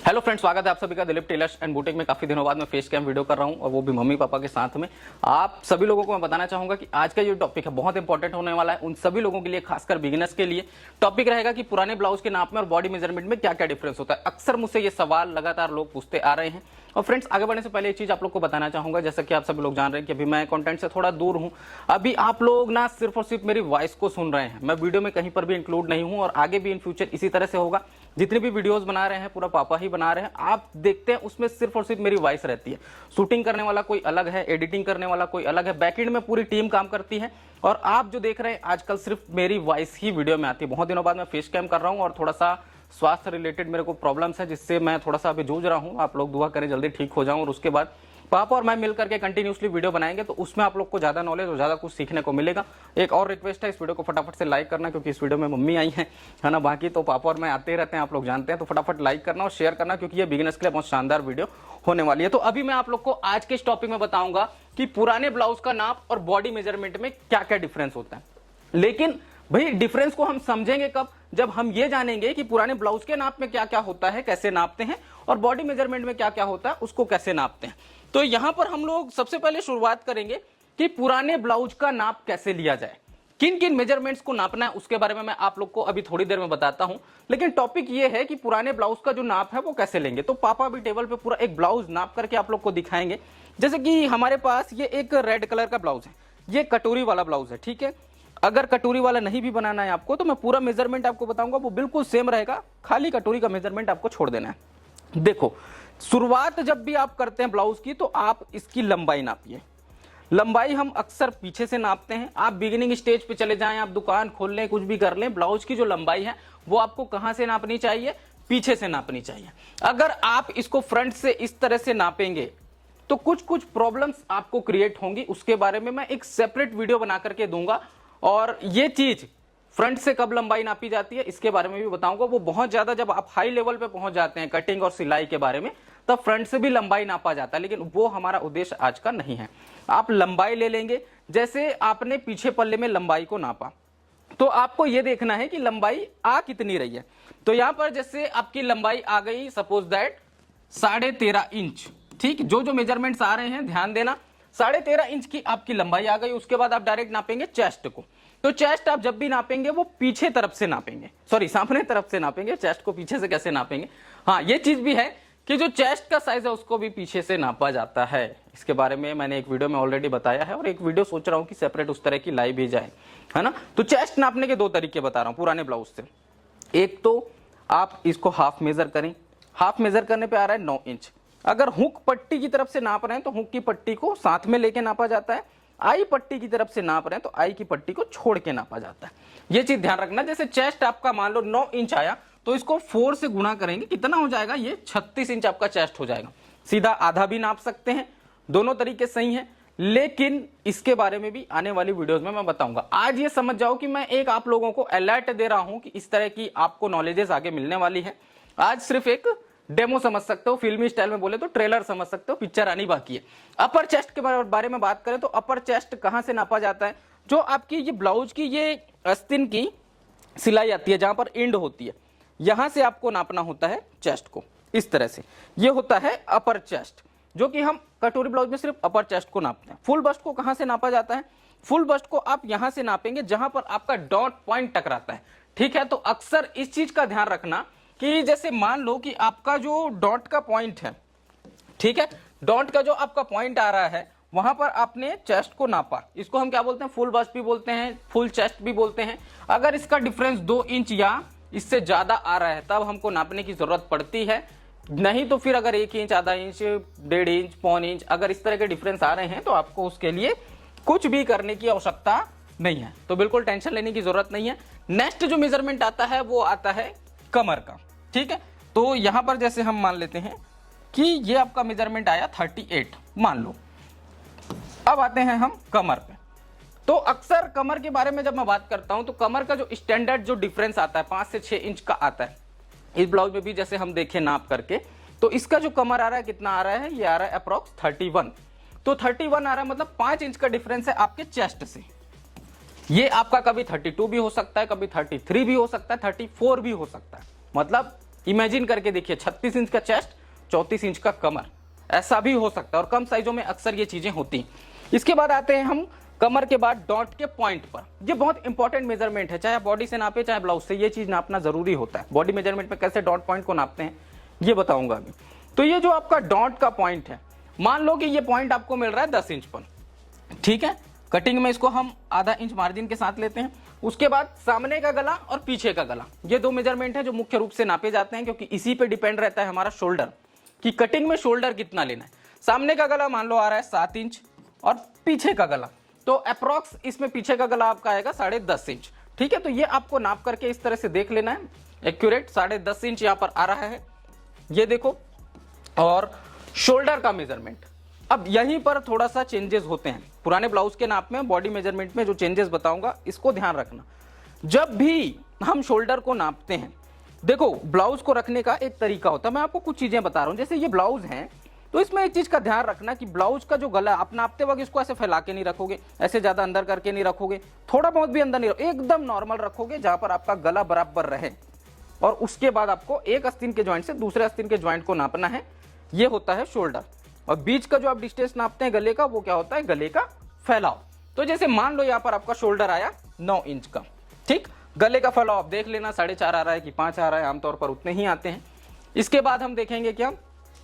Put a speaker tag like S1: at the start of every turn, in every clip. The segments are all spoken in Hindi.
S1: हेलो फ्रेंड्स, स्वागत है आप सभी का दिलीप टेलर्स एंड बुटीक में। काफी दिनों बाद मैं फेस कैम वीडियो कर रहा हूं और वो भी मम्मी पापा के साथ में। आप सभी लोगों को मैं बताना चाहूंगा कि आज का जो टॉपिक है बहुत इंपॉर्टेंट होने वाला है उन सभी लोगों के लिए, खासकर बिगिनर्स के लिए। टॉपिक रहेगा कि पुराने ब्लाउज के नाप में और बॉडी मेजरमेंट में क्या क्या डिफरेंस होता है। अक्सर मुझसे ये सवाल लगातार लोग पूछते आ रहे हैं। और फ्रेंड्स, आगे बढ़ने से पहले एक चीज आप लोग को बताना चाहूंगा, जैसा कि आप सभी लोग जान रहे हैं कि अभी मैं कंटेंट से थोड़ा दूर हूं। अभी आप लोग ना सिर्फ और सिर्फ मेरी वॉइस को सुन रहे हैं, मैं वीडियो में कहीं पर भी इंक्लूड नहीं हूं और आगे भी इन फ्यूचर इसी तरह से होगा। जितनी भी वीडियोस बना रहे हैं पूरा पापा ही बना रहे हैं, आप देखते हैं उसमें सिर्फ और सिर्फ मेरी वॉइस रहती है। शूटिंग करने वाला कोई अलग है, एडिटिंग करने वाला कोई अलग है, बैकएंड में पूरी टीम काम करती है। और आप जो देख रहे हैं आजकल सिर्फ मेरी वॉइस ही वीडियो में आती है। बहुत दिनों बाद मैं फेस कैम कर रहा हूं और थोड़ा सा स्वास्थ्य रिलेटेड मेरे को प्रॉब्लम्स है, जिससे मैं थोड़ा सा अभी जूझ रहा हूं। आप लोग दुआ करें जल्दी ठीक हो जाऊं और उसके बाद पापा और मैं मिलकर के कंटिन्यूसली वीडियो बनाएंगे, तो उसमें आप लोग को ज्यादा नॉलेज और ज्यादा कुछ सीखने को मिलेगा। एक और रिक्वेस्ट है, इस वीडियो को फटाफट से लाइक करना, क्योंकि इस वीडियो में मम्मी आई है ना। बाकी तो पापा और मैं आते रहते हैं, आप लोग जानते हैं। तो फटाफट लाइक करना और शेयर करना, क्योंकि ये बिगिनर्स के लिए बहुत शानदार वीडियो होने वाली है। तो अभी मैं आप लोग को आज के इस टॉपिक में बताऊंगा कि पुराने ब्लाउज का नाप और बॉडी मेजरमेंट में क्या क्या डिफरेंस होता है। लेकिन भाई डिफरेंस को हम समझेंगे कब? जब हम ये जानेंगे कि पुराने ब्लाउज के नाप में क्या क्या होता है, कैसे नापते हैं, और बॉडी मेजरमेंट में क्या क्या होता है, उसको कैसे नापते हैं। तो यहां पर हम लोग सबसे पहले शुरुआत करेंगे कि पुराने ब्लाउज का नाप कैसे लिया जाए, किन किन मेजरमेंट्स को नापना है, उसके बारे में मैं आप लोग को अभी थोड़ी देर में बताता हूं। लेकिन टॉपिक ये है कि पुराने ब्लाउज का जो नाप है वो कैसे लेंगे। तो पापा भी टेबल पे पूरा एक ब्लाउज नाप करके आप लोग को दिखाएंगे। जैसे कि हमारे पास ये एक रेड कलर का ब्लाउज है, ये कटोरी वाला ब्लाउज है, ठीक है। अगर कटोरी वाला नहीं भी बनाना है आपको, तो मैं पूरा मेजरमेंट आपको बताऊंगा, वो बिल्कुल सेम रहेगा, खाली कटोरी का मेजरमेंट आपको छोड़ देना है। देखो, शुरुआत जब भी आप करते हैं ब्लाउज की, तो आप इसकी लंबाई नापिए। लंबाई हम अक्सर पीछे से नापते हैं। आप बिगिनिंग स्टेज पे चले जाएं, आप दुकान खोल लें, कुछ भी कर लें, ब्लाउज की जो लंबाई है वो आपको कहां से नापनी चाहिए? पीछे से नापनी चाहिए। अगर आप इसको फ्रंट से इस तरह से नापेंगे तो कुछ कुछ प्रॉब्लम्स आपको क्रिएट होंगी। उसके बारे में मैं एक सेपरेट वीडियो बना करके दूंगा। और ये चीज फ्रंट से कब लंबाई नापी जाती है इसके बारे में भी बताऊंगा। वो बहुत ज्यादा जब आप हाई लेवल पे पहुंच जाते हैं कटिंग और सिलाई के बारे में, तब फ्रंट से भी लंबाई नापा जाता है, लेकिन वो हमारा उद्देश्य आज का नहीं है। आप लंबाई ले लेंगे, जैसे आपने पीछे पल्ले में लंबाई को नापा, तो आपको ये देखना है कि लंबाई आ कितनी रही है। तो यहां पर जैसे आपकी लंबाई आ गई, सपोज दैट 13.5 इंच, ठीक। जो जो मेजरमेंट्स आ रहे हैं ध्यान देना, 13.5 इंच की आपकी लंबाई आ गई। उसके बाद आप डायरेक्ट नापेंगे चेस्ट को। तो चेस्ट आप जब भी नापेंगे वो पीछे तरफ से नापेंगे, सॉरी सामने तरफ से नापेंगे। चेस्ट को पीछे से कैसे नापेंगे? हाँ, ये चीज भी है कि जो चेस्ट का साइज है उसको भी पीछे से नापा जाता है। इसके बारे में मैंने एक वीडियो में ऑलरेडी बताया है, और एक वीडियो सोच रहा हूं कि सेपरेट उस तरह की लाई भी जाए, है ना। तो चेस्ट नापने के दो तरीके बता रहा हूं पुराने ब्लाउज से। एक तो आप इसको हाफ मेजर करें। हाफ मेजर करने पे आ रहा है 9 इंच। अगर हुक पट्टी की तरफ से नाप रहे हैं तो हुक की पट्टी को साथ में लेके नापा जाता है। आई पट्टी की तरफ से नाप रहे हैं तो आई की पट्टी को छोड़ के नापा जाता है। ये चीज ध्यान रखना। जैसे चेस्ट आपका मान लो 9 इंच आया, तो इसको 4 से गुणा करेंगे, कितना हो जाएगा? ये 36 इंच आपका चेस्ट हो जाएगा। सीधा आधा भी नाप सकते हैं, दोनों तरीके सही हैं। लेकिन इसके बारे में भी आने वाली वीडियोस में मैं बताऊंगा। आज ये समझ जाओ कि मैं एक आप लोगों को अलर्ट दे रहा हूं कि इस तरह की आपको नॉलेजेस आगे मिलने वाली है। आज सिर्फ एक डेमो समझ सकते हो, फिल्मी स्टाइल में बोले तो ट्रेलर समझ सकते हो, पिक्चर आनी बाकी है। अपर चेस्ट के बारे में बात करें तो अपर चेस्ट कहां से नापा जाता है? जो आपकी ये ब्लाउज की ये आस्तीन की सिलाई आती है, जहां पर एंड होती है, यहां से आपको नापना होता है चेस्ट को। इस तरह से ये होता है अपर चेस्ट, जो कि हम कटोरी ब्लाउज में सिर्फ अपर चेस्ट को नापते हैं। फुल बस्ट को कहां से नापा जाता है? फुल बस्ट को आप यहां से नापेंगे जहां पर आपका डॉट पॉइंट टकराता है, ठीक है। तो अक्सर इस चीज का ध्यान रखना कि जैसे मान लो कि आपका जो डॉट का पॉइंट है, ठीक है, डॉट का जो आपका पॉइंट आ रहा है, वहां पर आपने चेस्ट को नापा। इसको हम क्या बोलते हैं? फुल बस्ट भी बोलते हैं, फुल चेस्ट भी बोलते हैं। अगर इसका डिफरेंस 2 इंच या इससे ज्यादा आ रहा है तब हमको नापने की जरूरत पड़ती है। नहीं तो फिर अगर 1 इंच, आधा इंच, 1.5 इंच, पौन इंच, अगर इस तरह के डिफरेंस आ रहे हैं तो आपको उसके लिए कुछ भी करने की आवश्यकता नहीं है। तो बिल्कुल टेंशन लेने की जरूरत नहीं है। नेक्स्ट जो मेजरमेंट आता है वो आता है कमर का, ठीक है। तो यहां पर जैसे हम मान लेते हैं कि ये आपका मेजरमेंट आया 38 मान लो। अब आते हैं हम कमर पे। तो अक्सर कमर के बारे में जब मैं बात करता हूं तो कमर का जो स्टैंडर्ड जो डिफरेंस आता है 5 से 6 इंच का आता है। इस ब्लाउज में भी जैसे हम देखें नाप करके, तो इसका जो कमर आ रहा है कितना आ रहा है? ये आ रहा है अप्रॉक्स 31। तो 31 आ रहा है, मतलब 5 इंच का डिफरेंस है आपके चेस्ट से। ये आपका कभी 32 भी हो सकता है, कभी 33 भी हो सकता है, 34 भी हो सकता है। मतलब इमेजिन करके देखिए 36 इंच का चेस्ट, 34 इंच का कमर, ऐसा भी हो सकता है और कम साइजों में अक्सर ये चीजें होती हैं। इसके बाद आते हैं हम कमर के बाद डॉट के पॉइंट पर। ये बहुत इंपॉर्टेंट मेजरमेंट है, चाहे बॉडी से नापे चाहे ब्लाउज से, ये चीज नापना जरूरी होता है। बॉडी मेजरमेंट में कैसे डॉट पॉइंट को नापते हैं ये बताऊंगा अभी। तो ये जो आपका डॉट का पॉइंट है, मान लो कि ये पॉइंट आपको मिल रहा है 10 इंच पर, ठीक है। कटिंग में इसको हम आधा इंच मार्जिन के साथ लेते हैं। उसके बाद सामने का गला और पीछे का गला, ये दो मेजरमेंट है जो मुख्य रूप से नापे जाते हैं, क्योंकि इसी पे डिपेंड रहता है हमारा शोल्डर कि कटिंग में शोल्डर कितना लेना है। सामने का गला मान लो आ रहा है 7 इंच और पीछे का गला, तो अप्रोक्स इसमें पीछे का गला आपका आएगा 10.5 इंच, ठीक है। तो ये आपको नाप करके इस तरह से देख लेना है, एक्यूरेट 10.5 इंच यहां पर आ रहा है, ये देखो। और शोल्डर का मेजरमेंट, अब यहीं पर थोड़ा सा चेंजेस होते हैं पुराने ब्लाउज के नाप में, बॉडी मेजरमेंट में जो चेंजेस बताऊंगा इसको ध्यान रखना। जब भी हम शोल्डर को नापते हैं, देखो ब्लाउज को रखने का एक तरीका होता है, मैं आपको कुछ चीजें बता रहा हूं। जैसे ये ब्लाउज है तो इसमें एक चीज का ध्यान रखना कि ब्लाउज का जो गला आप नापते वक्त इसको ऐसे फैला के नहीं रखोगे, ऐसे ज्यादा अंदर करके नहीं रखोगे, थोड़ा बहुत भी अंदर नहीं रखोगे, एकदम नॉर्मल रखोगे जहां पर आपका गला बराबर रहे। और उसके बाद आपको एक आस्तीन के ज्वाइंट से दूसरे आस्तीन के ज्वाइंट को नापना है, ये होता है शोल्डर। और बीच का जो आप डिस्टेंस नापते हैं गले का, वो क्या होता है गले का फैलाव। तो जैसे मान लो यहाँ पर आपका शोल्डर आया 9 इंच का, ठीक। गले का फैलाव आप देख लेना 4.5 आ रहा है कि 5 आ रहा है, आमतौर पर उतने ही आते हैं। इसके बाद हम देखेंगे क्या,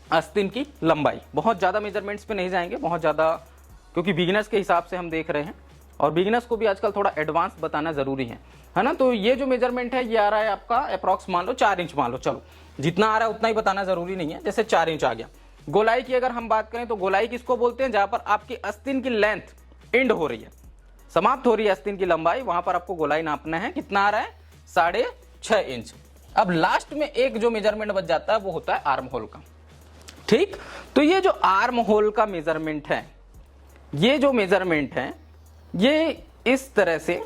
S1: आस्तीन की लंबाई। बहुत ज्यादा मेजरमेंट्स पे नहीं जाएंगे, बहुत ज्यादा, क्योंकि बिगिनर्स के हिसाब से हम देख रहे हैं और बिगिनर्स को भी आजकल थोड़ा एडवांस बताना जरूरी है ना। तो ये जो मेजरमेंट है ये आ रहा है आपका अप्रॉक्स मान लो 4 इंच, मान लो, चलो जितना आ रहा है उतना ही बताना जरूरी नहीं है। जैसे 4 इंच आ गया। गोलाई की अगर हम बात करें तो गोलाई किसको बोलते हैं, जहां पर आपकी आस्तीन की लेंथ एंड हो रही है, समाप्त हो रही है आस्तीन की लंबाई, वहां पर आपको गोलाई नापना है। कितना आ रहा है 6.5 इंच। अब लास्ट में एक जो मेजरमेंट बच जाता है वो होता है आर्म होल का, ठीक। तो ये जो आर्म होल का मेजरमेंट है, ये जो मेजरमेंट है ये इस तरह से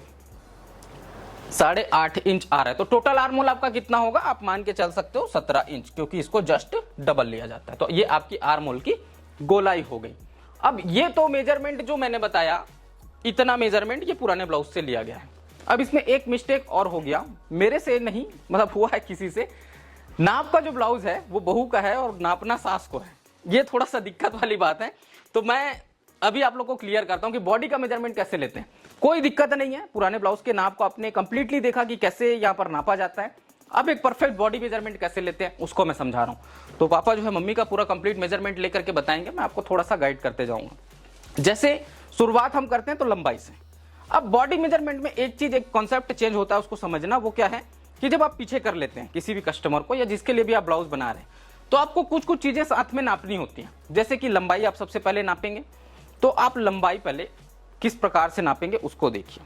S1: 8.5 इंच आ रहा है। तो टोटल आर्म होल आपका कितना होगा, आप मान के चल सकते हो 17 इंच, क्योंकि इसको जस्ट डबल लिया जाता है। तो ये आपकी आर्म होल की गोलाई हो गई। अब ये तो मेजरमेंट जो मैंने बताया, इतना मेजरमेंट ये पुराने ब्लाउज से लिया गया है। अब इसमें एक मिस्टेक और हो गया, मेरे से नहीं, मतलब हुआ है किसी से। नाप का जो ब्लाउज है वो बहू का है और नापना सास को है, ये थोड़ा सा दिक्कत वाली बात है। तो मैं अभी आप लोग को क्लियर करता हूं कि बॉडी का मेजरमेंट कैसे लेते हैं। कोई दिक्कत नहीं है, पुराने ब्लाउज के नाप को आपने कंप्लीटली देखा कि कैसे यहां पर नापा जाता है। अब एक परफेक्ट बॉडी मेजरमेंट कैसे लेते हैं उसको मैं समझा रहा हूं। तो पापा जो है मम्मी का पूरा कंप्लीट मेजरमेंट लेकर के बताएंगे, मैं आपको थोड़ा सा गाइड करते जाऊंगा। जैसे शुरुआत हम करते हैं तो लंबाई से। अब बॉडी मेजरमेंट में एक चीज, एक कॉन्सेप्ट चेंज होता है, उसको समझना। वो क्या है कि जब आप पीछे कर लेते हैं किसी भी कस्टमर को या जिसके लिए भी आप ब्लाउज बना रहे हैं, तो आपको कुछ कुछ चीजें साथ में नापनी होती हैं। जैसे कि लंबाई आप सबसे पहले नापेंगे, तो आप लंबाई पहले किस प्रकार से नापेंगे उसको देखिए।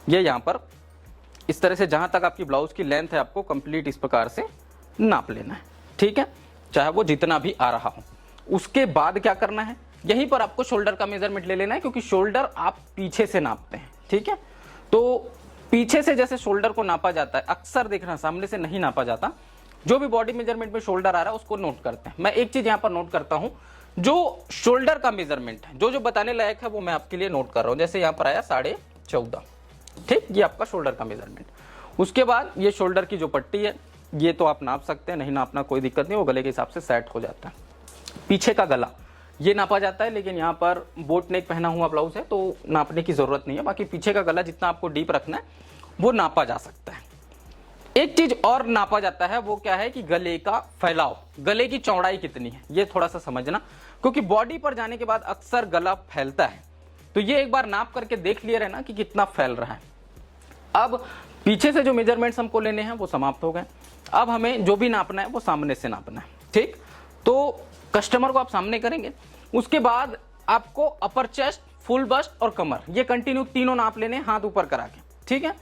S1: ये यहां पर इस तरह से जहां तक आपकी ब्लाउज की लेंथ है आपको कंप्लीट इस प्रकार से नाप लेना है, ठीक है, चाहे वो जितना भी आ रहा हो। उसके बाद क्या करना है, यहीं पर आपको शोल्डर का मेजरमेंट ले लेना है, क्योंकि शोल्डर आप पीछे से नापते हैं, ठीक है। तो पीछे से जैसे शोल्डर को नापा जाता है, अक्सर देखना सामने से नहीं नापा जाता। जो भी बॉडी मेजरमेंट में शोल्डर आ रहा है उसको नोट करते हैं। मैं एक चीज यहां पर नोट करता हूं, जो शोल्डर का मेजरमेंट है, जो बताने लायक है वो मैं आपके लिए नोट कर रहा हूं। जैसे यहां पर आया 14.5, ठीक, ये आपका शोल्डर का मेजरमेंट। उसके बाद ये शोल्डर की जो पट्टी है ये तो आप नाप सकते हैं, नहीं नापना कोई दिक्कत नहीं, वो गले के हिसाब से सेट हो जाता है। पीछे का गला ये नापा जाता है, लेकिन यहाँ पर बोट नेक पहना हुआ ब्लाउज है तो नापने की जरूरत नहीं है। बाकी पीछे का गला जितना आपको डीप रखना है वो नापा जा सकता है। एक चीज और नापा जाता है, वो क्या है कि गले का फैलाव, गले की चौड़ाई कितनी है, ये थोड़ा सा समझना, क्योंकि बॉडी पर जाने के बाद अक्सर गला फैलता है। तो ये एक बार नाप करके देख लिया रहना कि कितना फैल रहा है। अब पीछे से जो मेजरमेंट्स हमको लेने हैं वो समाप्त हो गए। अब हमें जो भी नापना है वो सामने से नापना है, ठीक। तो कस्टमर को आप सामने करेंगे, उसके बाद आपको अपर चेस्ट, फुल बस्ट और कमर, ये कंटिन्यू तीनों नाप लेने, हाथ ऊपर करा के, ठीक है।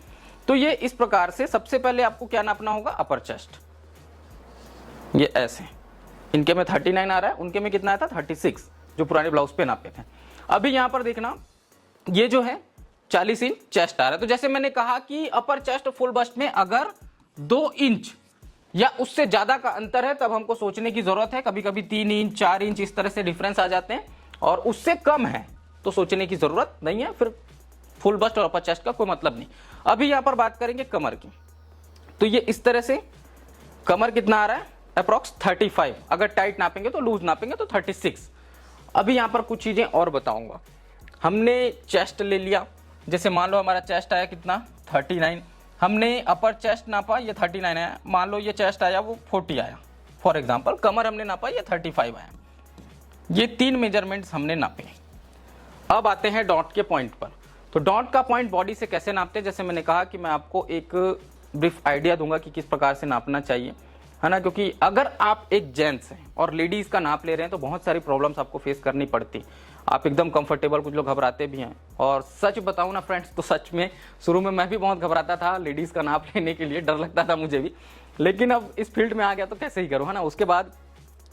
S1: तो ये इस प्रकार से सबसे पहले आपको क्या नापना होगा, अपर चेस्ट, ये ऐसे, इनके में 39 आ रहा है, उनके में कितना आया था 36, जो पुराने ब्लाउज पे नापे थे। अभी यहां पर देखना ये जो है 40 इंच चेस्ट आ रहा है। तो जैसे मैंने कहा कि अपर चेस्ट फुल बस्ट में अगर 2 इंच या उससे ज्यादा का अंतर है तब हमको सोचने की जरूरत है। कभी कभी 3 इंच 4 इंच इस तरह से डिफरेंस आ जाते हैं, और उससे कम है तो सोचने की जरूरत नहीं है, फिर फुल बस्ट और अपर चेस्ट का कोई मतलब नहीं। अभी यहां पर बात करेंगे कमर की। तो ये इस तरह से कमर कितना आ रहा है, अप्रॉक्स 35, अगर टाइट नापेंगे तो, लूज नापेंगे तो 36। अभी यहाँ पर कुछ चीजें और बताऊंगा। हमने चेस्ट ले लिया, जैसे मान लो हमारा चेस्ट आया कितना 39, हमने अपर चेस्ट नापा ये 39 आया, मान लो ये चेस्ट आया वो 40 आया फॉर एग्जांपल, कमर हमने नापा ये 35 आया। ये 3 मेजरमेंट्स हमने नापे। अब आते हैं डॉट के पॉइंट पर। तो डॉट का पॉइंट बॉडी से कैसे नापते हैं, जैसे मैंने कहा कि मैं आपको एक ब्रीफ आइडिया दूंगा कि किस प्रकार से नापना चाहिए, है ना, क्योंकि अगर आप एक जेंट्स हैं और लेडीज का नाप ले रहे हैं तो बहुत सारी प्रॉब्लम्स आपको फेस करनी पड़ती। आप एकदम कंफर्टेबल, कुछ लोग घबराते भी हैं, और सच बताऊं ना फ्रेंड्स, तो सच में शुरू में मैं भी बहुत घबराता था लेडीज का नाप लेने के लिए, डर लगता था मुझे भी, लेकिन अब इस फील्ड में आ गया तो कैसे ही करूँ, है ना। उसके बाद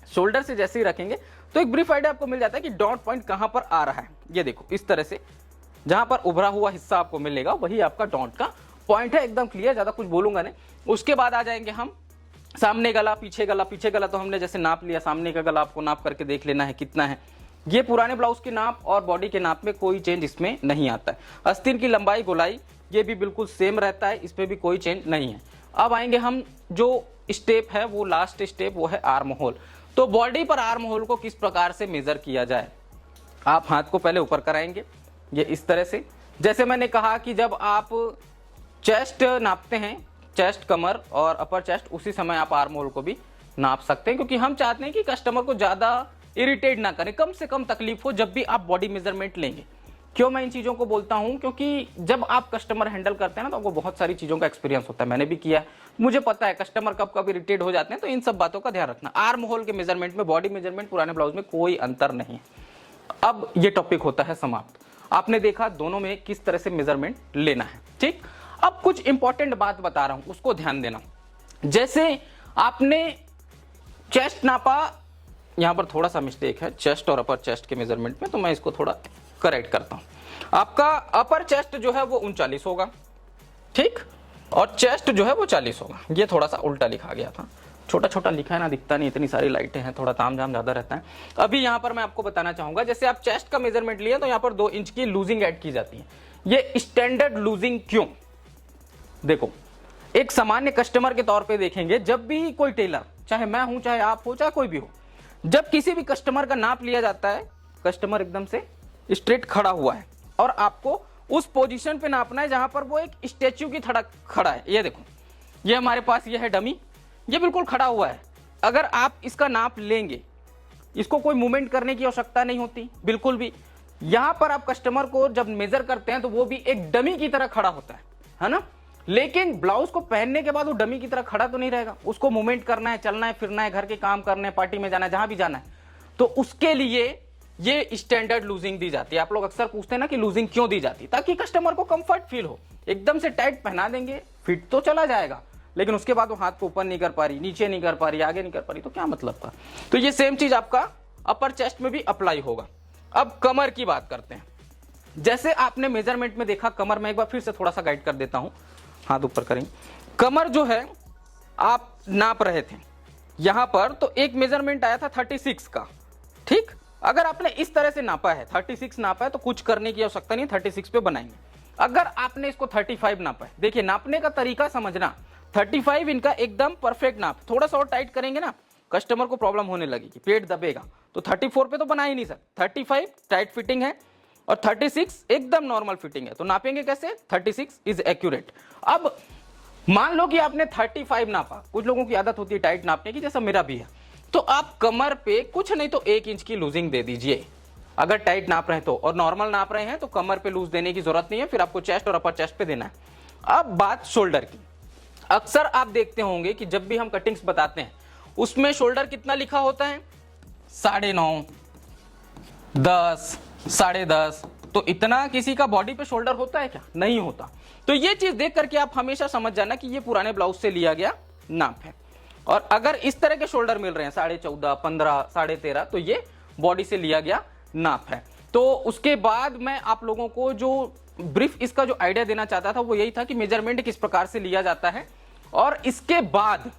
S1: शोल्डर से जैसे ही रखेंगे तो एक ब्रीफ आइडिया आपको मिल जाता है कि डॉट पॉइंट कहां पर आ रहा है। ये देखो इस तरह से जहां पर उभरा हुआ हिस्सा आपको मिलेगा वही आपका डॉट का पॉइंट है, एकदम क्लियर, ज्यादा कुछ बोलूंगा नहीं। उसके बाद आ जाएंगे हम सामने गला, पीछे गला। पीछे गला तो हमने जैसे नाप लिया, सामने का गला आपको नाप करके देख लेना है कितना है। ये पुराने ब्लाउज के नाप और बॉडी के नाप में कोई चेंज इसमें नहीं आता है। आस्तीन की लंबाई गोलाई ये भी बिल्कुल सेम रहता है, इसमें भी कोई चेंज नहीं है। अब आएंगे हम, जो स्टेप है वो लास्ट स्टेप, वो है आर्म होल। तो बॉडी पर आर्म होल को किस प्रकार से मेजर किया जाए, आप हाथ को पहले ऊपर कराएंगे ये इस तरह से। जैसे मैंने कहा कि जब आप चेस्ट नापते हैं, चेस्ट, कमर और अपर चेस्ट, उसी समय आप आर्म होल को भी नाप सकते हैं, क्योंकि हम चाहते हैं कि कस्टमर को ज्यादा इरिटेट ना करें, कम से कम तकलीफ हो जब भी आप बॉडी मेजरमेंट लेंगे। क्यों मैं इन चीजों को बोलता हूं, क्योंकि जब आप कस्टमर हैंडल करते हैं ना तो आपको बहुत सारी चीजों का एक्सपीरियंस होता है, मैंने भी किया है, मुझे पता है कस्टमर कब कब इरिटेट हो जाते हैं, तो इन सब बातों का ध्यान रखना। आर्म होल के मेजरमेंट में बॉडी मेजरमेंट पुराने ब्लाउज में कोई अंतर नहीं है। अब ये टॉपिक होता है समाप्त। आपने देखा दोनों में किस तरह से मेजरमेंट लेना है, ठीक। अब कुछ इंपॉर्टेंट बात बता रहा हूं, उसको ध्यान देना। जैसे आपने चेस्ट नापा, यहां पर थोड़ा सा मिस्टेक है चेस्ट और अपर चेस्ट के मेजरमेंट में, तो मैं इसको थोड़ा करेक्ट करता हूं। आपका अपर चेस्ट जो है वो 39 होगा, ठीक, और चेस्ट जो है वो 40 होगा। ये थोड़ा सा उल्टा लिखा गया था, छोटा छोटा लिखा है ना, दिखता नहीं, इतनी सारी लाइटें हैं, थोड़ा तामझाम ज्यादा रहता है। अभी यहां पर मैं आपको बताना चाहूंगा, जैसे आप चेस्ट का मेजरमेंट लिए तो यहां पर 2 इंच की लूजिंग ऐड की जाती है। ये स्टैंडर्ड लूजिंग क्यों, देखो एक सामान्य कस्टमर के तौर पे देखेंगे, जब भी कोई टेलर, चाहे मैं हूं, चाहे आप हो, चाहे कोई भी हो, जब किसी भी कस्टमर का नाप लिया जाता है, कस्टमर एकदम से स्ट्रेट खड़ा हुआ है और आपको उस पोजीशन पे नापना है जहां पर वो एक स्टैच्यू की तरह खड़ा है। ये देखो, ये हमारे पास ये है डमी, ये बिल्कुल खड़ा हुआ है। अगर आप इसका नाप लेंगे, इसको कोई मूवमेंट करने की आवश्यकता नहीं होती बिल्कुल भी। यहां पर आप कस्टमर को जब मेजर करते हैं तो वो भी एक डमी की तरह खड़ा होता है ना। लेकिन ब्लाउज को पहनने के बाद वो डमी की तरह खड़ा तो नहीं रहेगा, उसको मूवमेंट करना है, चलना है, फिरना है, घर के काम करने, पार्टी में जाना है, जहां भी जाना है, तो उसके लिए ये स्टैंडर्ड लूजिंग दी जाती है। आप लोग अक्सर पूछते हैं ना कि लूजिंग क्यों दी जाती है, ताकि कस्टमर को कंफर्ट फील हो। एकदम से टाइट पहना देंगे, फिट तो चला जाएगा, लेकिन उसके बाद वो हाथ को ऊपर नहीं कर पा रही, नीचे नहीं कर पा रही, आगे नहीं कर पा रही, तो क्या मतलब था। तो ये सेम चीज आपका अपर चेस्ट में भी अप्लाई होगा। अब कमर की बात करते हैं। जैसे आपने मेजरमेंट में देखा, कमर में एक बार फिर से थोड़ा सा गाइड कर देता हूं, हाथ ऊपर करेंगे। कमर जो है आप नाप रहे थे यहां पर, तो एक मेजरमेंट आया था 36 का, ठीक। अगर आपने इस तरह से नापा है, 36 नापा है, तो कुछ करने की आवश्यकता नहीं, 36 पे बनाएंगे। अगर आपने इसको 35 नापा है, देखिए नापने का तरीका समझना, 35 इनका एकदम परफेक्ट नाप। थोड़ा सा और टाइट करेंगे ना, कस्टमर को प्रॉब्लम होने लगेगी, पेट दबेगा, तो 34 पे तो बना ही नहीं सकते। 35 टाइट फिटिंग है और 36 एकदम नॉर्मल फिटिंग है, तो नापेंगे कैसे, 36 इज एक्यूरेट। अब मान लो कि आपने 35 नापा, कुछ लोगों की आदत होती है टाइट नापने की, जैसा मेरा भी है, तो आप कमर पे कुछ नहीं तो 1 इंच की लूजिंग दे दीजिए, अगर टाइट नाप रहे हैं तो। और नॉर्मल नाप रहे हैं तो कमर पे लूज देने की जरूरत नहीं है, फिर आपको चेस्ट और अपर चेस्ट पे देना है। अब बात शोल्डर की, अक्सर आप देखते होंगे कि जब भी हम कटिंग्स बताते हैं उसमें शोल्डर कितना लिखा होता है, 9.5, 10, 10.5। तो इतना किसी का बॉडी पे शोल्डर होता है क्या, नहीं होता। तो ये चीज देख करके आप हमेशा समझ जाना कि ये पुराने ब्लाउज से लिया गया नाप है। और अगर इस तरह के शोल्डर मिल रहे हैं 14.5, 15, 13.5, तो ये बॉडी से लिया गया नाप है। तो उसके बाद मैं आप लोगों को जो ब्रीफ इसका जो आइडिया देना चाहता था वो यही था कि मेजरमेंट किस प्रकार से लिया जाता है। और इसके बाद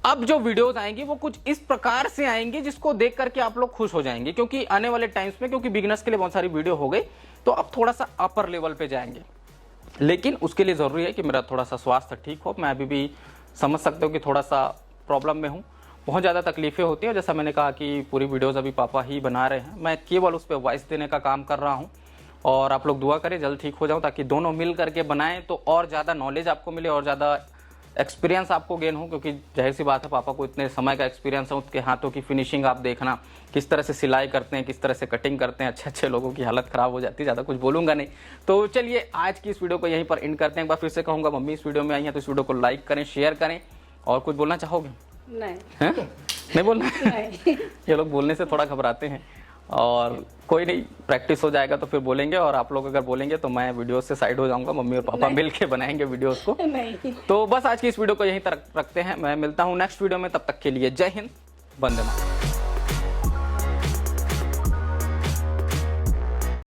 S1: अब जो वीडियोस आएंगी वो कुछ इस प्रकार से आएंगी जिसको देख करके आप लोग खुश हो जाएंगे, क्योंकि आने वाले टाइम्स में, क्योंकि बिगिनर्स के लिए बहुत सारी वीडियो हो गई, तो अब थोड़ा सा अपर लेवल पे जाएंगे। लेकिन उसके लिए जरूरी है कि मेरा थोड़ा सा स्वास्थ्य ठीक हो। मैं अभी भी समझ सकता हूँ कि थोड़ा सा प्रॉब्लम में हूँ, बहुत ज़्यादा तकलीफ़ें होती हैं। जैसा मैंने कहा कि पूरी वीडियोज़ अभी पापा ही बना रहे हैं, मैं केवल उस पर वॉइस देने का काम कर रहा हूँ। और आप लोग दुआ करें जल्द ठीक हो जाऊँ, ताकि दोनों मिल करके बनाएं तो और ज़्यादा नॉलेज आपको मिले और ज़्यादा एक्सपीरियंस आपको गेन हो। क्योंकि जाहिर सी बात है, पापा को इतने समय का एक्सपीरियंस है, उसके हाथों की फिनिशिंग आप देखना, किस तरह से सिलाई करते हैं, किस तरह से कटिंग करते हैं, अच्छे अच्छे लोगों की हालत ख़राब हो जाती है। ज़्यादा कुछ बोलूँगा नहीं। तो चलिए आज की इस वीडियो को यहीं पर एंड करते हैं। एक बार फिर से कहूँगा, मम्मी इस वीडियो में आई हैं तो इस वीडियो को लाइक करें, शेयर करें। और कुछ बोलना चाहोगे?
S2: नहीं
S1: हैं? नहीं बोलना?
S2: नहीं।
S1: ये लोग बोलने से थोड़ा घबराते हैं, और कोई नहीं, प्रैक्टिस हो जाएगा तो फिर बोलेंगे। और आप लोग अगर बोलेंगे तो मैं वीडियो से साइड हो जाऊंगा, मम्मी और पापा मिल के बनाएंगे वीडियोस को।
S2: नहीं।
S1: तो बस आज की इस वीडियो को यहीं तक रखते हैं, मैं मिलता हूँ नेक्स्ट वीडियो में। तब तक के लिए जय हिंद, वंदे मातरम।